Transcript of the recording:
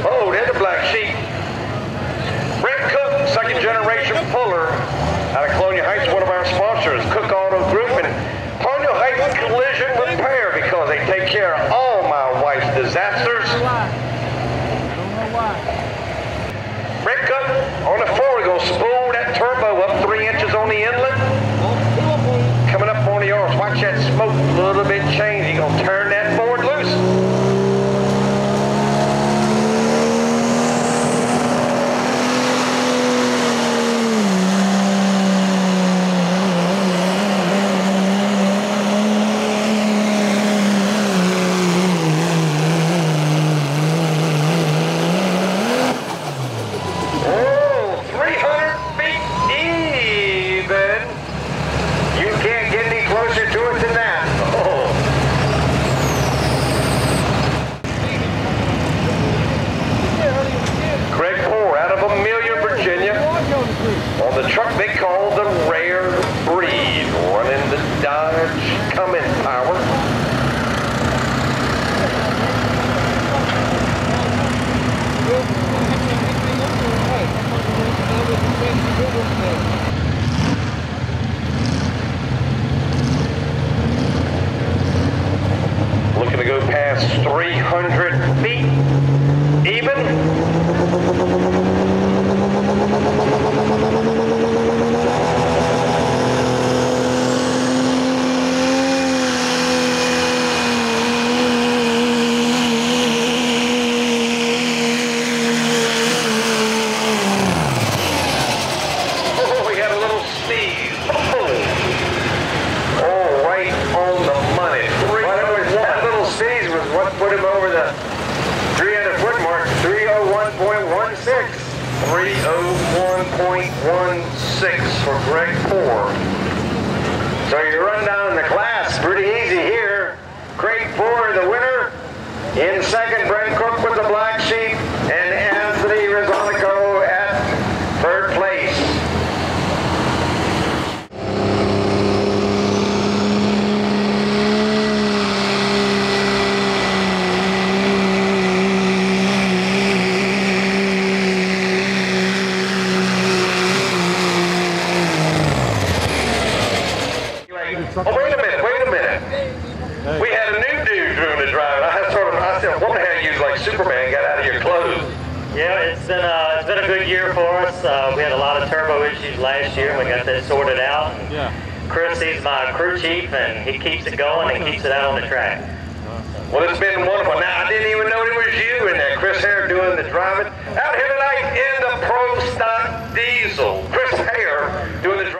Oh, there's a black sheep. Brent Cook, second generation puller out of Colonial Heights, one of our sponsors, Cook Auto Group, and Colonial Heights Collision Repair, because they take care of all my wife's disasters. Brent Cook on the floor, we're going to spool that turbo up 3 inches on the inlet. Coming up on the yards, watch that smoke a little bit change. You're going to turn that Ford loose. On the truck they call the Rare Breed, running the Dodge Cummins power. Looking to go past 300 feet even. Put him over the 300-foot mark, 301.16. 301.16 for Greg Ford. So you run down the class pretty easy here. Craig Ford, the winner. In second, Brent Cook with the black sheep, and Anthony Rizzonico at third place. Oh, wait a minute. We had a new dude doing the driving. I said, what the hell you like Superman got out of your clothes? Yeah, it's been a good year for us. We had a lot of turbo issues last year, and we got that sorted out. And Chris, he's my crew chief, and he keeps it going and keeps it out on the track. Well, it's been wonderful. Now, I didn't even know it was you in there, Chris Hare, doing the driving. Out here tonight in the Pro Stock Diesel. Chris Hare doing the driving.